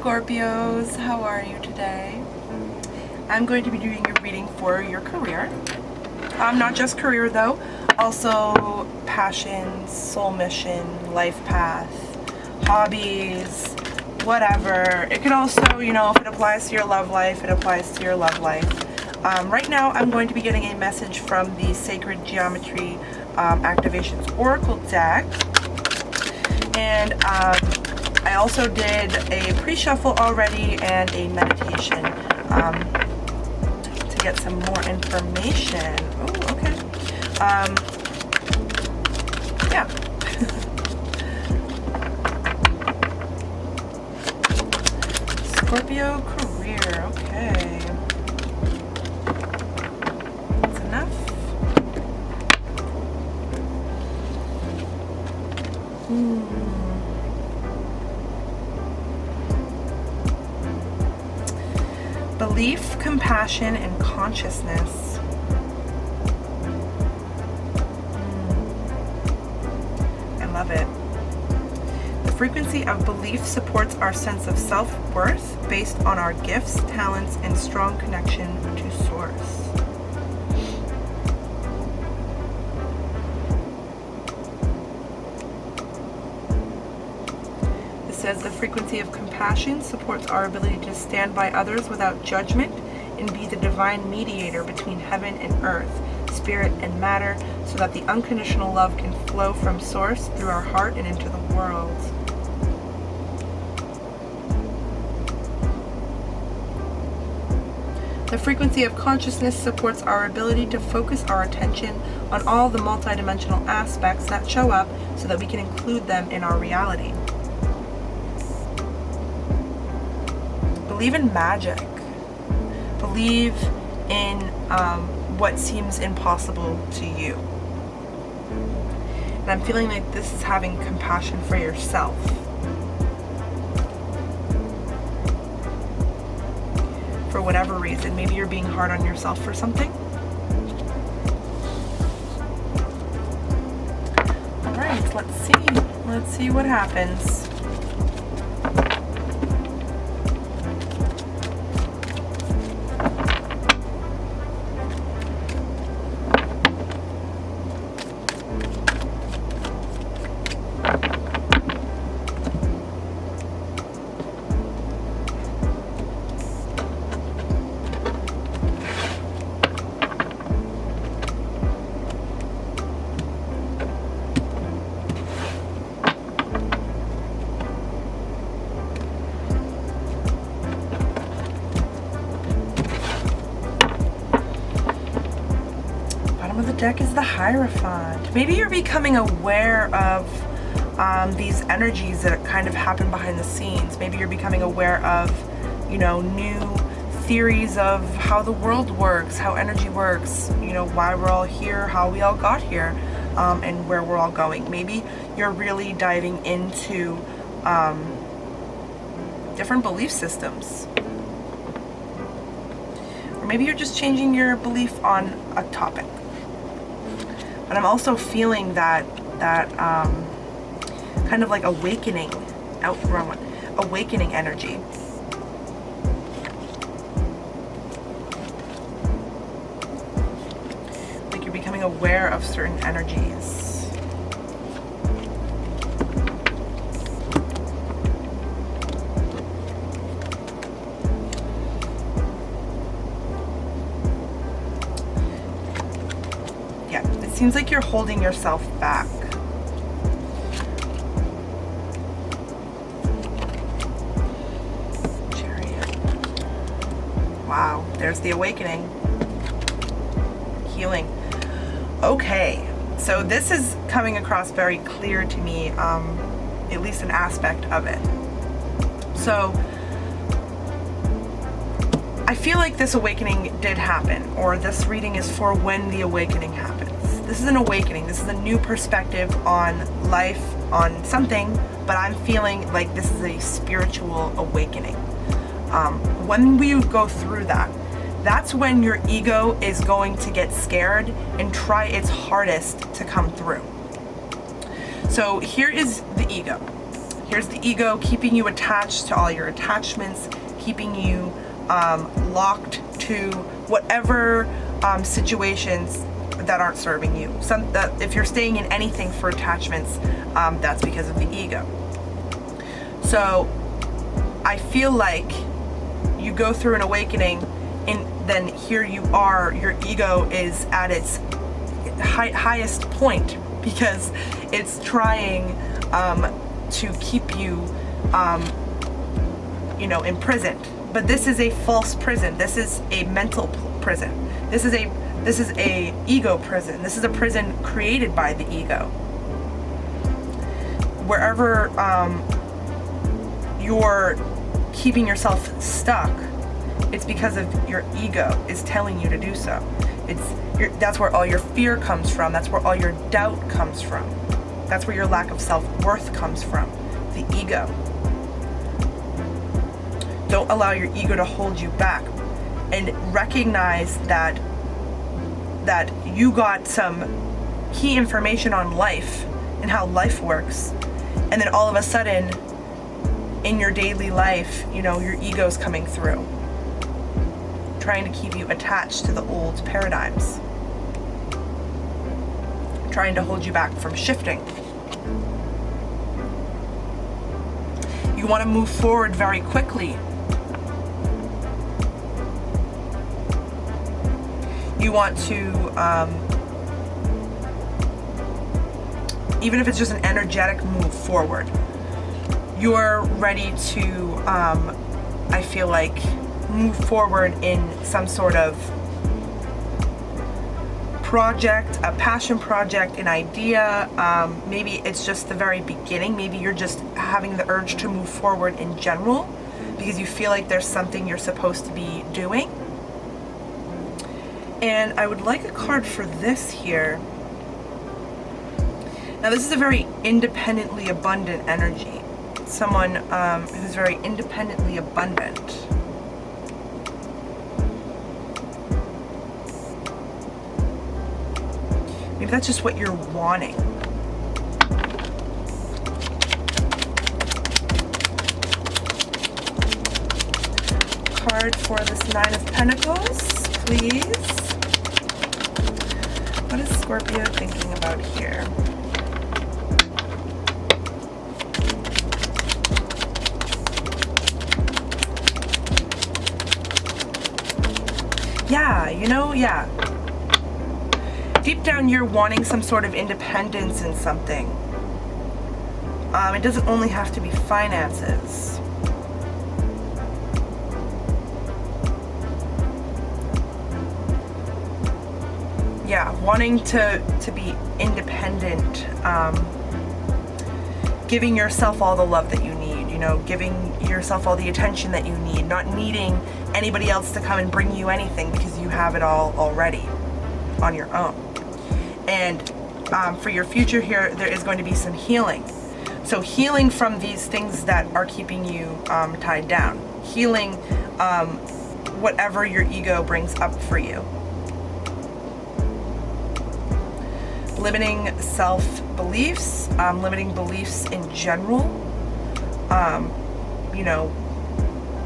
Scorpios, how are you today? I'm going to be doing a reading for your career. Not just career though, also passions, soul mission, life path, hobbies, whatever. It could also, you know, if it applies to your love life, it applies to your love life. Right now I'm going to be getting a message from the Sacred Geometry Activations Oracle deck. And I also did a pre-shuffle already and a meditation to get some more information. Oh, okay. Yeah. Scorpio career, okay. That's enough. Belief, compassion, and consciousness. I love it. The frequency of belief supports our sense of self-worth based on our gifts, talents, and strong connection to Source. Says the frequency of compassion supports our ability to stand by others without judgment and be the divine mediator between heaven and earth, spirit and matter, so that the unconditional love can flow from Source through our heart and into the world. The frequency of consciousness supports our ability to focus our attention on all the multidimensional aspects that show up so that we can include them in our reality. Believe in magic. Believe in what seems impossible to you. And I'm feeling like this is having compassion for yourself. For whatever reason. Maybe you're being hard on yourself for something. Alright, let's see. Let's see what happens. The deck is the Hierophant. Maybe you're becoming aware of these energies that kind of happen behind the scenes. Maybe you're becoming aware of, you know, new theories of how the world works, how energy works, you know, why we're all here, how we all got here, and where we're all going. Maybe you're really diving into different belief systems. Or maybe you're just changing your belief on a topic. But I'm also feeling that kind of like awakening, awakening energy. Like you're becoming aware of certain energies. Seems like you're holding yourself back. Chariot. Wow, there's the awakening. Healing. Okay, so this is coming across very clear to me, at least an aspect of it. So I feel like this awakening did happen, or this reading is for when the awakening happens. This is an awakening. This is a new perspective on life, on something, but I'm feeling like this is a spiritual awakening. When we go through that, that's when your ego is going to get scared and try its hardest to come through. So here is the ego. Here's the ego keeping you attached to all your attachments, keeping you locked to whatever situations that aren't serving you. If you're staying in anything for attachments, that's because of the ego. So I feel like you go through an awakening, and then here you are, your ego is at its highest point, because it's trying to keep you imprisoned. But this is a false prison. This is a mental prison. This is a ego prison. This is a prison created by the ego. Wherever you're keeping yourself stuck, it's because of your ego is telling you to do so. That's where all your fear comes from. That's where all your doubt comes from. That's where your lack of self-worth comes from. The ego. Don't allow your ego to hold you back, and recognize that you got some key information on life and how life works, and then all of a sudden in your daily life, your ego's coming through, trying to keep you attached to the old paradigms, trying to hold you back from shifting. You want to move forward very quickly. You want to, even if it's just an energetic move forward, you're ready to, I feel like, move forward in some sort of project, a passion project, an idea. Maybe it's just the very beginning. Maybe you're just having the urge to move forward in general because you feel like there's something you're supposed to be doing. And I would like a card for this here. Now this is a very independently abundant energy. Someone who's very independently abundant. Maybe that's just what you're wanting. Card for this Nine of Pentacles, please. What is Scorpio thinking about here? Yeah. Deep down you're wanting some sort of independence in something. It doesn't only have to be finances. Yeah, wanting to be independent, giving yourself all the love that you need, giving yourself all the attention that you need, not needing anybody else to come and bring you anything because you have it all already on your own. And for your future here, there is going to be some healing. So healing from these things that are keeping you tied down. Healing whatever your ego brings up for you. Limiting self-beliefs, limiting beliefs in general,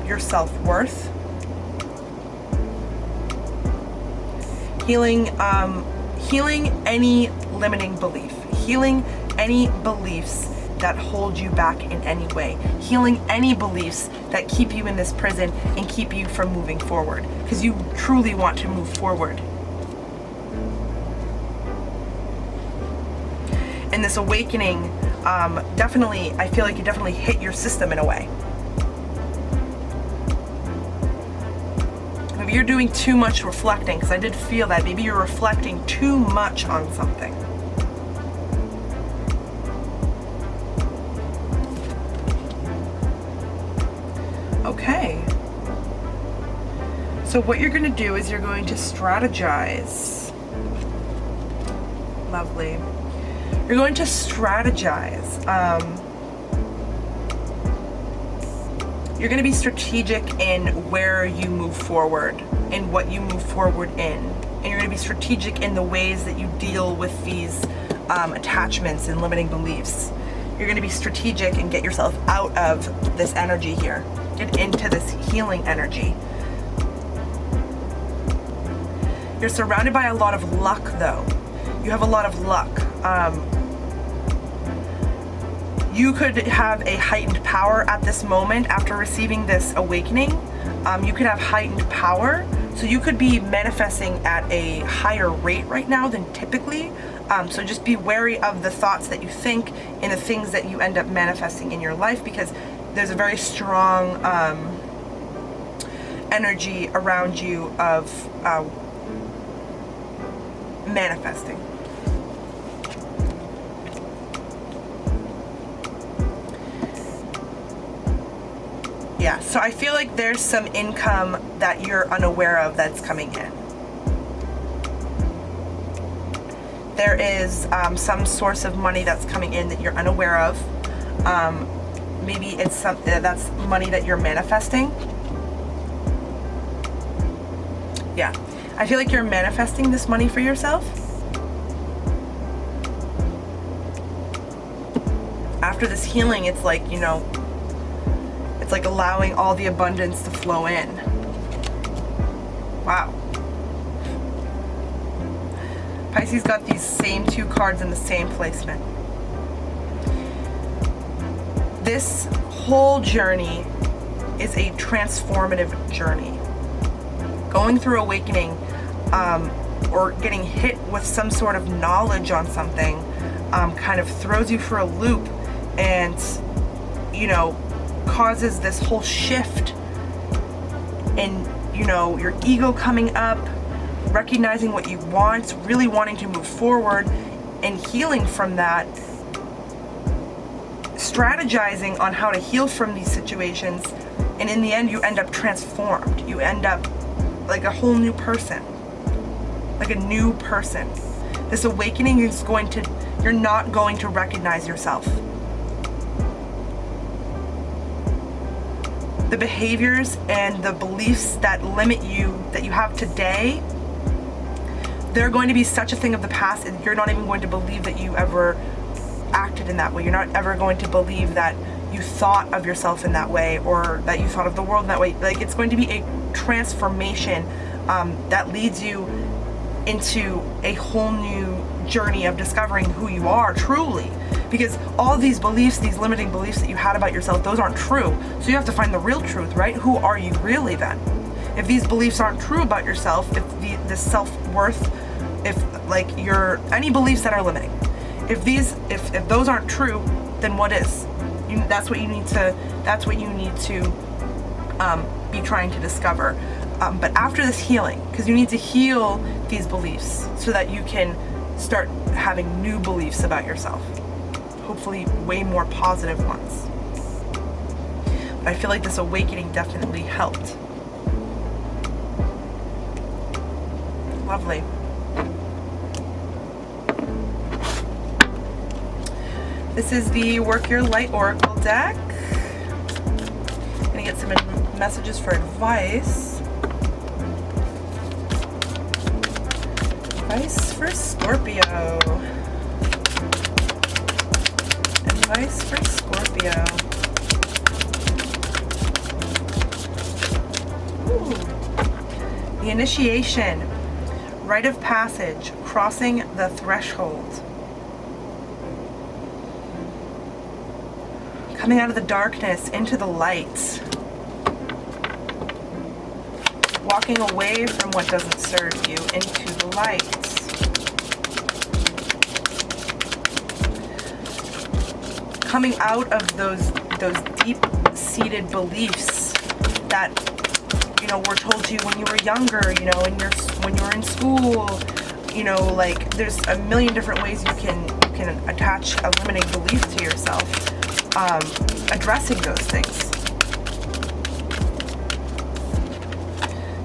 your self-worth. Healing any limiting belief. Healing any beliefs that hold you back in any way. Healing any beliefs that keep you in this prison and keep you from moving forward. Because you truly want to move forward. And this awakening, definitely, I feel like you definitely hit your system in a way. Maybe you're doing too much reflecting, because I did feel that. Maybe you're reflecting too much on something. Okay. So what you're going to do is you're going to strategize. Lovely. You're going to strategize. You're going to be strategic in where you move forward, in what you move forward in. And you're going to be strategic in the ways that you deal with these attachments and limiting beliefs. you're going to be strategic and get yourself out of this energy here. Get into this healing energy. You're surrounded by a lot of luck, though. You have a lot of luck. You could have a heightened power at this moment after receiving this awakening. You could have heightened power. So you could be manifesting at a higher rate right now than typically. So just be wary of the thoughts that you think and the things that you end up manifesting in your life, because there's a very strong energy around you of manifesting. Yeah, so I feel like there's some income that you're unaware of that's coming in. There is some source of money that's coming in that you're unaware of. Maybe it's that's money that you're manifesting. Yeah, I feel like you're manifesting this money for yourself. After this healing, it's like, you know, it's like allowing all the abundance to flow in. Wow. Pisces got these same two cards in the same placement. This whole journey is a transformative journey. Going through awakening or getting hit with some sort of knowledge on something kind of throws you for a loop and, you know, causes this whole shift in, you know, your ego coming up, recognizing what you want, really wanting to move forward and healing from that, strategizing on how to heal from these situations, and in the end you end up transformed. You end up like a whole new person, like a new person. This awakening is going to, you're not going to recognize yourself. The behaviors and the beliefs that limit you, that you have today, they're going to be such a thing of the past, and you're not even going to believe that you ever acted in that way. You're not ever going to believe that you thought of yourself in that way, or that you thought of the world in that way. Like, it's going to be a transformation that leads you into a whole new journey of discovering who you are truly. Because all these beliefs, these limiting beliefs that you had about yourself, those aren't true. So you have to find the real truth, right? Who are you really then? If these beliefs aren't true about yourself, if the self-worth, if like any beliefs that are limiting, if those aren't true, then what is? That's what you need to be trying to discover. But after this healing, because you need to heal these beliefs so that you can start having new beliefs about yourself. Hopefully way more positive ones. But I feel like this awakening definitely helped. Lovely. This is the Work Your Light Oracle deck. I'm gonna get some messages for advice. Advice for Scorpio. Advice for Scorpio. Ooh. The initiation. Rite of passage. Crossing the threshold. Coming out of the darkness into the light. Walking away from what doesn't serve you into the light. Coming out of those deep-seated beliefs that, you know, were told to you when you were younger, you know, when you were in school, you know, like there's a million different ways you can attach a limiting belief to yourself. Addressing those things.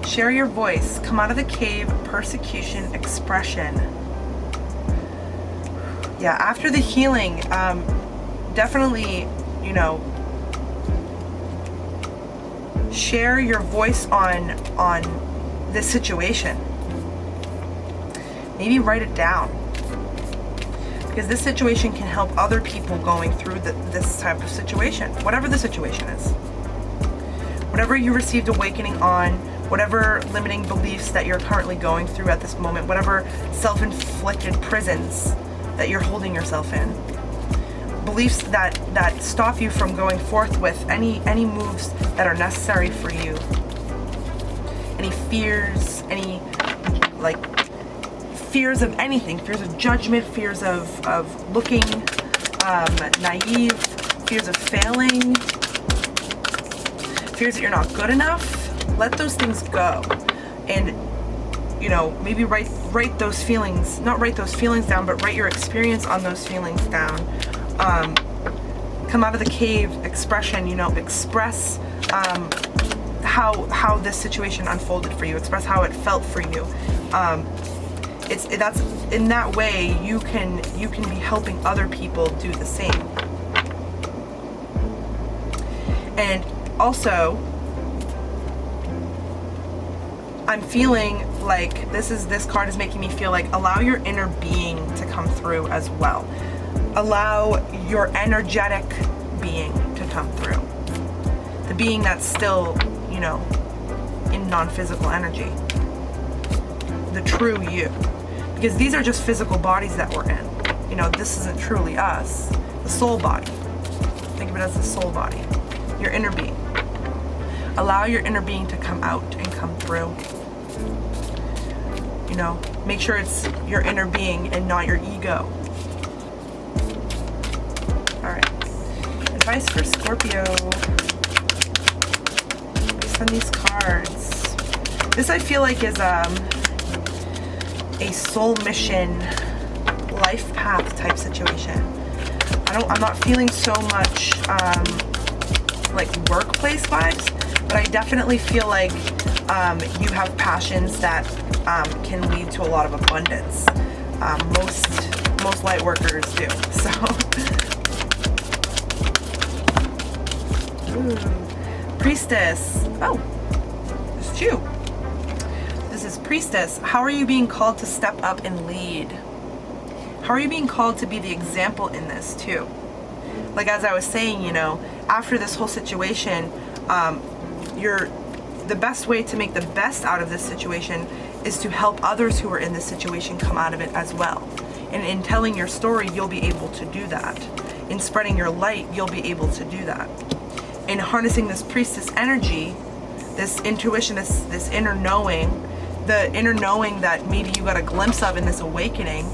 Share your voice. Come out of the cave. Persecution. Expression. Yeah, after the healing, definitely, you know, share your voice on this situation. Maybe write it down. because this situation can help other people going through this type of situation, whatever the situation is. Whatever you received awakening on, whatever limiting beliefs that you're currently going through at this moment, whatever self-inflicted prisons that you're holding yourself in, beliefs that stop you from going forth with any moves that are necessary for you, any fears, any fears of anything, fears of judgment, fears of looking naive, fears of failing, fears that you're not good enough. Let those things go, and maybe write those feelings, not write those feelings down, but write your experience on those feelings down. Come out of the cave expression, express how this situation unfolded for you, express how it felt for you. That's in that way you can be helping other people do the same. And also, I'm feeling like this card is making me feel like allow your inner being to come through as well. Allow your energetic being to come through. The being that's still, in non-physical energy. The true you. Because these are just physical bodies that we're in. This isn't truly us. The soul body. Think of it as the soul body. Your inner being. Allow your inner being to come out and come through. Make sure it's your inner being and not your ego. Alright. Advice for Scorpio. Based on these cards. This I feel like is a soul mission, life path type situation. I'm not feeling so much like workplace vibes, but I definitely feel like you have passions that can lead to a lot of abundance. Most light workers do. So, ooh. Priestess. Oh, it's you. This is Priestess. How are you being called to step up and lead? How are you being called to be the example in this too? Like as I was saying, after this whole situation, the best way to make the best out of this situation is to help others who are in this situation come out of it as well. And in telling your story, you'll be able to do that. In spreading your light, you'll be able to do that. In harnessing this priestess energy, this intuition, this inner knowing, the inner knowing that maybe you got a glimpse of in this awakening,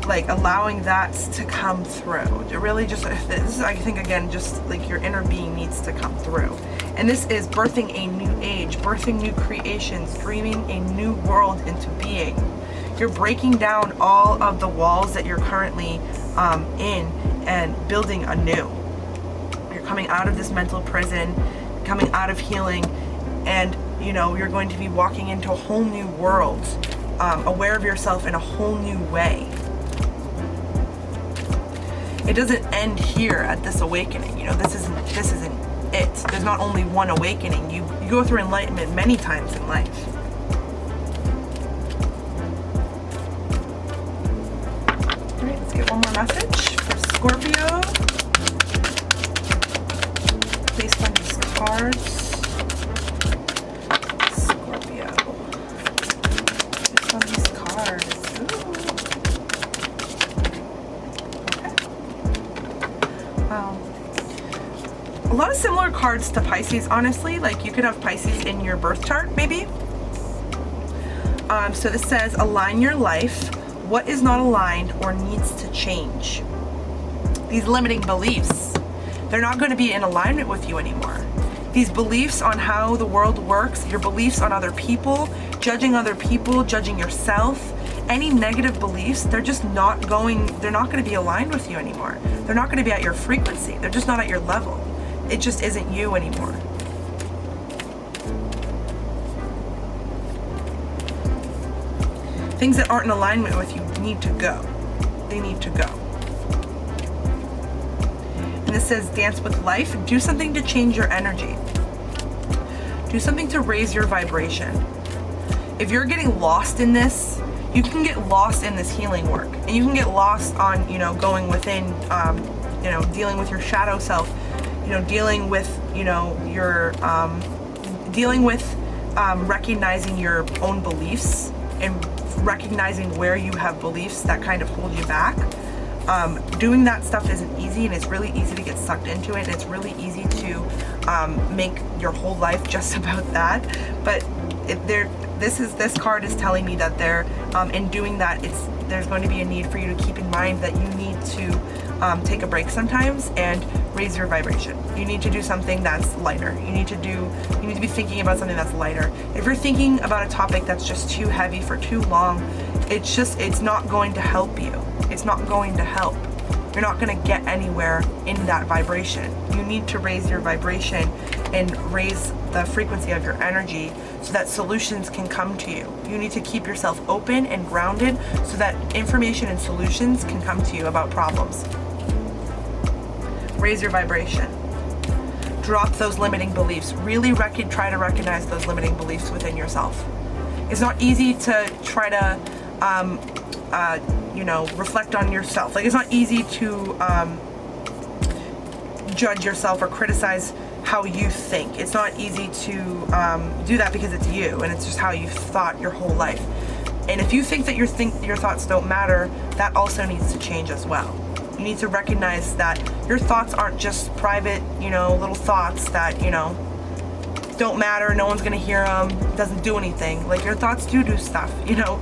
like allowing that to come through. It really just, this is, I think, again, just like your inner being needs to come through. And this is birthing a new age, birthing new creations, dreaming a new world into being. You're breaking down all of the walls that you're currently in and building anew. You're coming out of this mental prison, coming out of healing, and you're going to be walking into a whole new world, aware of yourself in a whole new way. It doesn't end here at this awakening. This isn't it. There's not only one awakening. You go through enlightenment many times in life. All right, let's get one more message for Scorpio based on these cards. Scorpio, based on these cards. A lot of similar cards to Pisces, honestly. Like you could have Pisces in your birth chart, maybe. So this says, align your life. What is not aligned or needs to change? These limiting beliefs, they're not going to be in alignment with you anymore. These beliefs on how the world works, your beliefs on other people, judging yourself, any negative beliefs, they're not going to be aligned with you anymore. They're not going to be at your frequency. They're just not at your level. It just isn't you anymore. Things that aren't in alignment with you need to go. They need to go. And this says, dance with life. Do something to change your energy. Do something to raise your vibration. If you're getting lost in this, you can get lost in this healing work, and you can get lost on, you know, going within, you know, dealing with your shadow self, you know, dealing with, you know, your, dealing with recognizing your own beliefs and recognizing where you have beliefs that kind of hold you back. Doing that stuff isn't easy, and it's really easy to get sucked into it. It's really easy to make your whole life just about that. But this card is telling me that in doing that, there's going to be a need for you to keep in mind that you need to take a break sometimes and raise your vibration. You need to do something that's lighter. You need to be thinking about something that's lighter. If you're thinking about a topic that's just too heavy for too long, it's not going to help you. It's not going to help. You're not going to get anywhere in that vibration. You need to raise your vibration and raise the frequency of your energy so that solutions can come to you. You need to keep yourself open and grounded so that information and solutions can come to you about problems. Raise your vibration. Drop those limiting beliefs. Really try to recognize those limiting beliefs within yourself. It's not easy to try to you know, reflect on yourself. Like, it's not easy to judge yourself or criticize how you think. It's not easy to do that because it's you, and it's just how you've thought your whole life. And if you think that your thoughts don't matter, that also needs to change as well. You need to recognize that your thoughts aren't just private, you know, little thoughts that, you know, don't matter, no one's gonna hear them, doesn't do anything. Like, your thoughts do stuff, you know.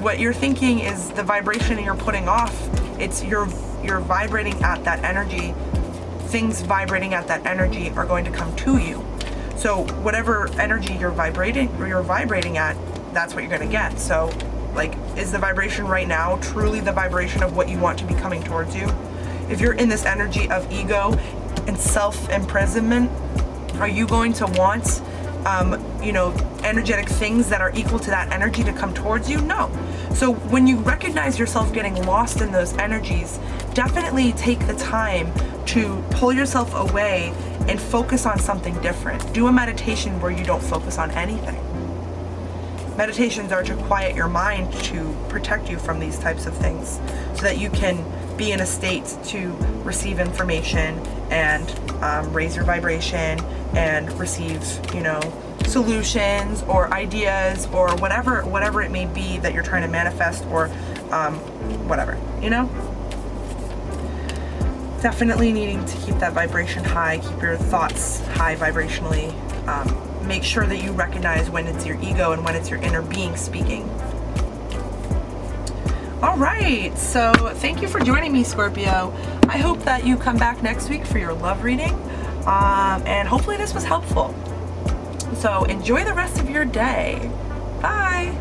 What you're thinking is the vibration you're putting off. It's you're vibrating at that energy. Things vibrating at that energy are going to come to you. So whatever energy you're vibrating at, that's what you're gonna get. So, like, is the vibration right now truly the vibration of what you want to be coming towards you? If you're in this energy of ego and self-imprisonment, are you going to want, you know, energetic things that are equal to that energy to come towards you? No. So when you recognize yourself getting lost in those energies, definitely take the time to pull yourself away and focus on something different. Do a meditation where you don't focus on anything. Meditations are to quiet your mind, to protect you from these types of things, so that you can be in a state to receive information and raise your vibration and receive, you know, solutions or ideas or whatever it may be that you're trying to manifest, or whatever, you know. Definitely needing to keep that vibration high, keep your thoughts high vibrationally. Make sure that you recognize when it's your ego and when it's your inner being speaking. All right, so thank you for joining me, Scorpio. I hope that you come back next week for your love reading, and hopefully this was helpful. So enjoy the rest of your day. Bye.